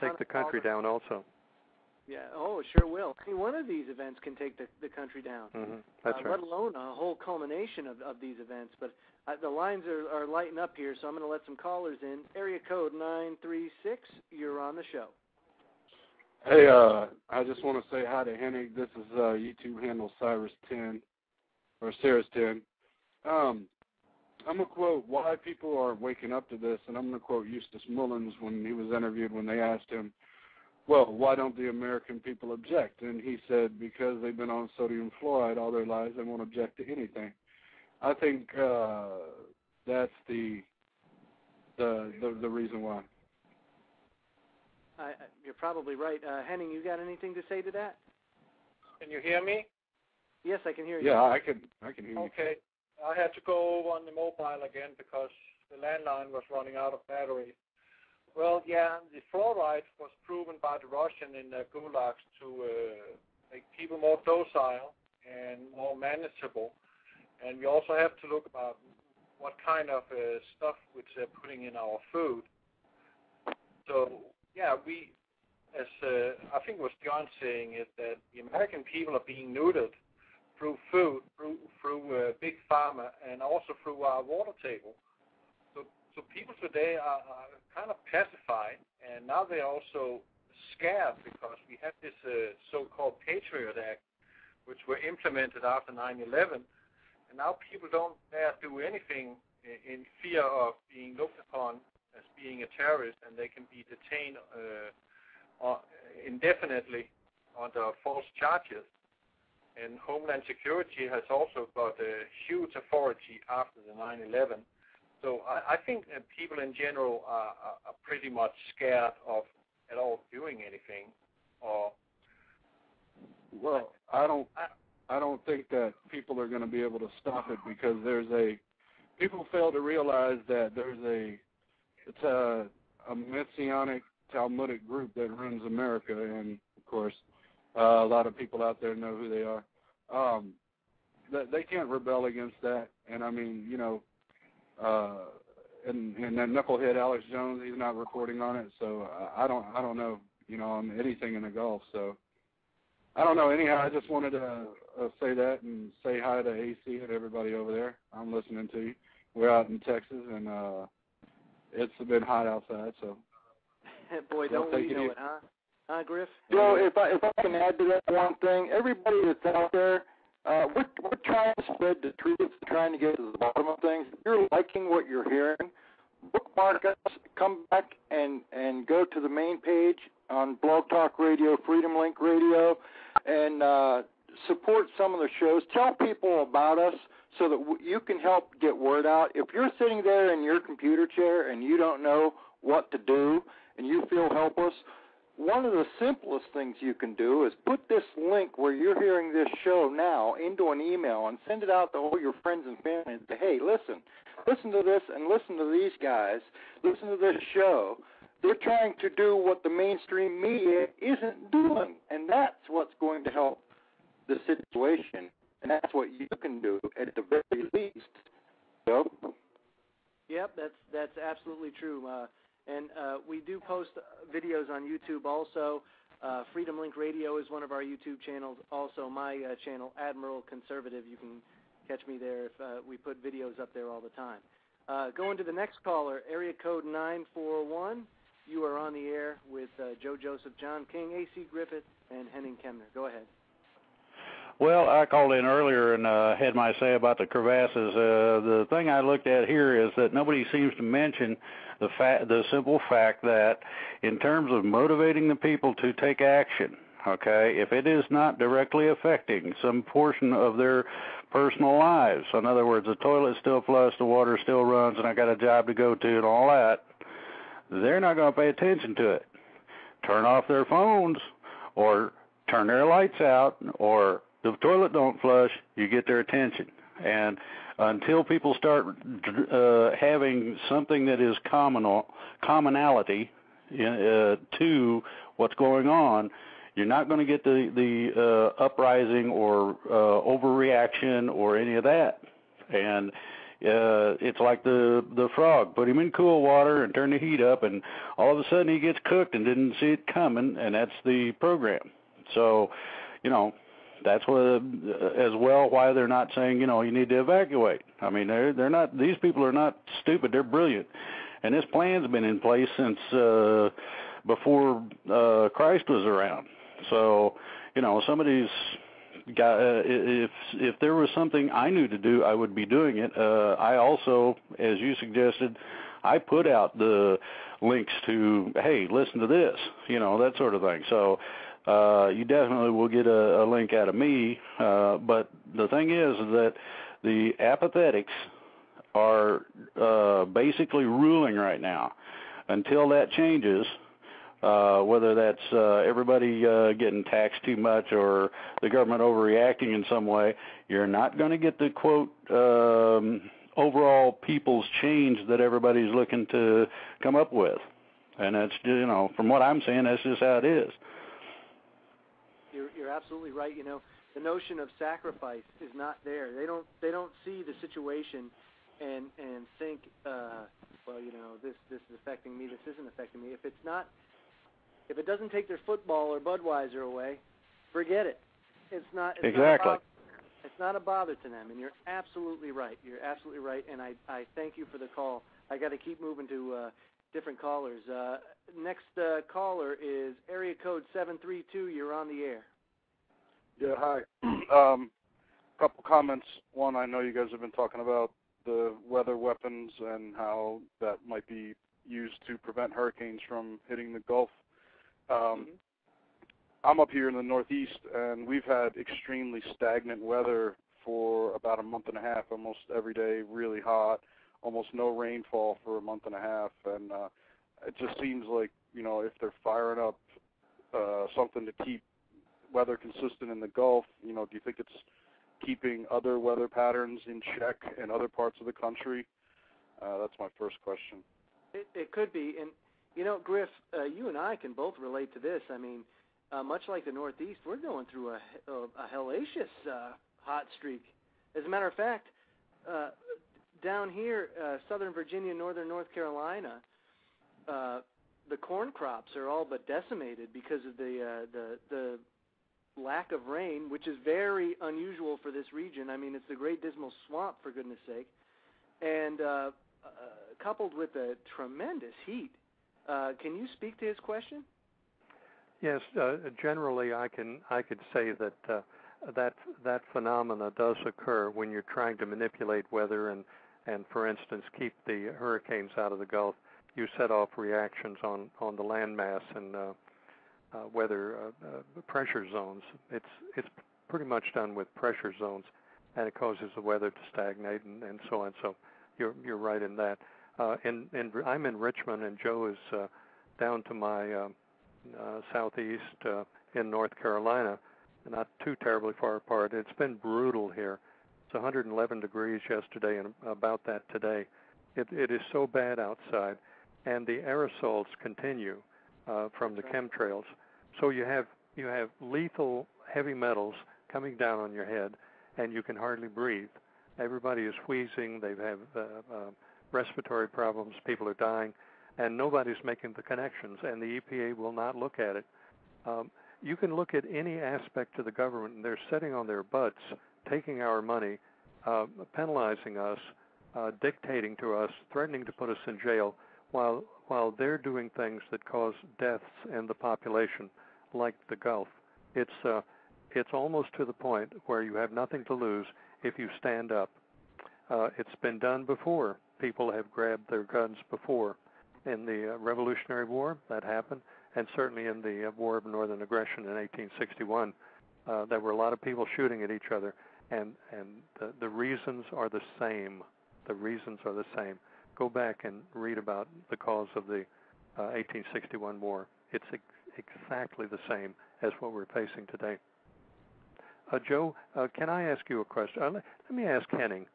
take the country down also. Yeah, oh, it sure will. Any one of these events can take the country down. That's right. Let alone a whole culmination of these events. But the lines are lighting up here, so I'm going to let some callers in. Area code 936, you're on the show. Hey, I just want to say hi to Henning. This is YouTube handle Cyrus10, or Cyrus10. I'm going to quote why people are waking up to this, and I'm going to quote Eustace Mullins when he was interviewed when they asked him, well, why don't the American people object? And he said, because they've been on sodium fluoride all their lives, they won't object to anything. I think that's the reason why. You're probably right. Henning, you got anything to say to that? Can you hear me? Yes, I can hear you. Yeah, I can hear you. Okay. I had to go over on the mobile again because the landline was running out of battery. Well, yeah, the fluoride was proven by the Russian in the gulags to make people more docile and more manageable. And we also have to look about what kind of stuff which they're putting in our food. So, yeah, we, as I think it was John saying, is that the American people are being neutered through food, through big pharma, and also through our water table. So people today are kind of pacified, and now they're also scared because we have this so-called Patriot Act, which were implemented after 9/11, and now people don't dare do anything in fear of being looked upon as being a terrorist, and they can be detained indefinitely under false charges. And Homeland Security has also got a huge authority after the 9/11. So I think that people in general are pretty much scared of at all doing anything. Well, I don't think that people are going to be able to stop it because people fail to realize that it's a messianic Talmudic group that runs America, and of course a lot of people out there know who they are. They can't rebel against that, and I mean, and that knucklehead Alex Jones, he's not reporting on it, so I don't know, on anything in the Gulf. So I don't know. Anyhow, I just wanted to say that and say hi to AC and everybody over there. I'm listening to you. We're out in Texas, and it's been hot outside, so. Boy, don't we know it, huh? Huh, Griff? If I can add to that one thing, everybody that's out there, we're trying to spread the truth, trying to get to the bottom of things. If you're liking what you're hearing, bookmark us, come back and go to the main page on Blog Talk Radio, Freedom Link Radio, and support some of the shows. Tell people about us so that you can help get word out. If you're sitting there in your computer chair and you don't know what to do and you feel helpless, one of the simplest things you can do is put this link where you're hearing this show now into an email and send it out to all your friends and family and say, hey, listen to this and listen to these guys, listen to this show. They're trying to do what the mainstream media isn't doing, and that's what's going to help the situation, and that's what you can do at the very least. So. Yep, that's absolutely true. And we do post videos on YouTube also. Freedom Link Radio is one of our YouTube channels. Also, my channel, Admiral Conservative, you can catch me there if we put videos up there all the time. Going to the next caller, area code 941. You are on the air with Joe Joseph, John King, A.C. Griffith, and Henning Kemner. Go ahead. Well, I called in earlier and had my say about the crevasses. The thing I looked at here is that nobody seems to mention the simple fact that in terms of motivating the people to take action, okay, if it is not directly affecting some portion of their personal lives, in other words, the toilet's still flushed, the water still runs, and I got a job to go to and all that, they're not going to pay attention to it. Turn off their phones or turn their lights out or the toilet don't flush, you get their attention. And until people start having something that is commonality to what's going on, you're not going to get the uprising or overreaction or any of that. And it's like the frog. Put him in cool water and turn the heat up, and all of a sudden he gets cooked and didn't see it coming, and that's the program. So, that's what, as well, why they're not saying, you need to evacuate. I mean, they're not. These people are not stupid. They're brilliant, and this plan's been in place since before Christ was around. So, some of these guys, if there was something I knew to do, I would be doing it. I also, as you suggested, I put out the links to, hey, listen to this, that sort of thing. So. You definitely will get a link out of me, but the thing is that the apathetics are basically ruling right now. Until that changes, whether that's everybody getting taxed too much or the government overreacting in some way, you're not going to get the, quote, overall people's change that everybody's looking to come up with. And that's, from what I'm saying, that's just how it is. You're absolutely right. The notion of sacrifice is not there. They don't see the situation and think, this is affecting me. This isn't affecting me. If it doesn't take their football or Budweiser away, forget it. It's not a bother to them. And you're absolutely right. You're absolutely right. And I thank you for the call. I got to keep moving to different callers. Next caller is area code 732. You're on the air. Yeah, hi. Couple comments. One, I know you guys have been talking about the weather weapons and how that might be used to prevent hurricanes from hitting the Gulf. I'm up here in the Northeast, and we've had extremely stagnant weather for about a month and a half, almost every day, really hot, almost no rainfall for a month and a half, and it just seems like, if they're firing up something to keep weather consistent in the Gulf, do you think it's keeping other weather patterns in check in other parts of the country? That's my first question. It could be. And, Griff, you and I can both relate to this. I mean, much like the Northeast, we're going through a hellacious hot streak. As a matter of fact, down here, Southern Virginia, Northern North Carolina, the corn crops are all but decimated because of the lack of rain, which is very unusual for this region. I mean, it's the Great Dismal Swamp, for goodness sake, and coupled with the tremendous heat. Can you speak to his question? Yes, generally I could say that that phenomena does occur when you're trying to manipulate weather and for instance keep the hurricanes out of the Gulf. You set off reactions on the landmass and weather pressure zones. It's pretty much done with pressure zones, and it causes the weather to stagnate and so on. So you're right in that. I'm in Richmond, and Joe is down to my southeast in North Carolina, not too terribly far apart. It's been brutal here. It's 111 degrees yesterday and about that today. It is so bad outside, and the aerosols continue from the chemtrails. So you have lethal heavy metals coming down on your head, and you can hardly breathe. Everybody is wheezing. They have respiratory problems. People are dying, and nobody's making the connections, and the EPA will not look at it. You can look at any aspect of the government, and they're sitting on their butts, taking our money, penalizing us, dictating to us, threatening to put us in jail, while they're doing things that cause deaths in the population, like the Gulf. It's almost to the point where you have nothing to lose if you stand up. It's been done before. People have grabbed their guns before. In the Revolutionary War, that happened, and certainly in the War of Northern Aggression in 1861, there were a lot of people shooting at each other, and the reasons are the same. The reasons are the same. Go back and read about the cause of the 1861 war. It's exactly the same as what we're facing today. Joe, can I ask you a question? Let me ask Henning.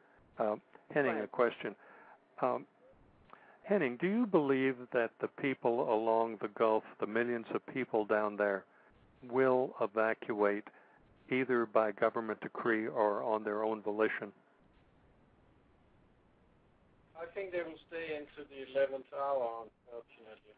Henning, a question. Henning, do you believe that the people along the Gulf, the millions of people down there, will evacuate either by government decree or on their own volition? I think they will stay into the 11th hour, unfortunately.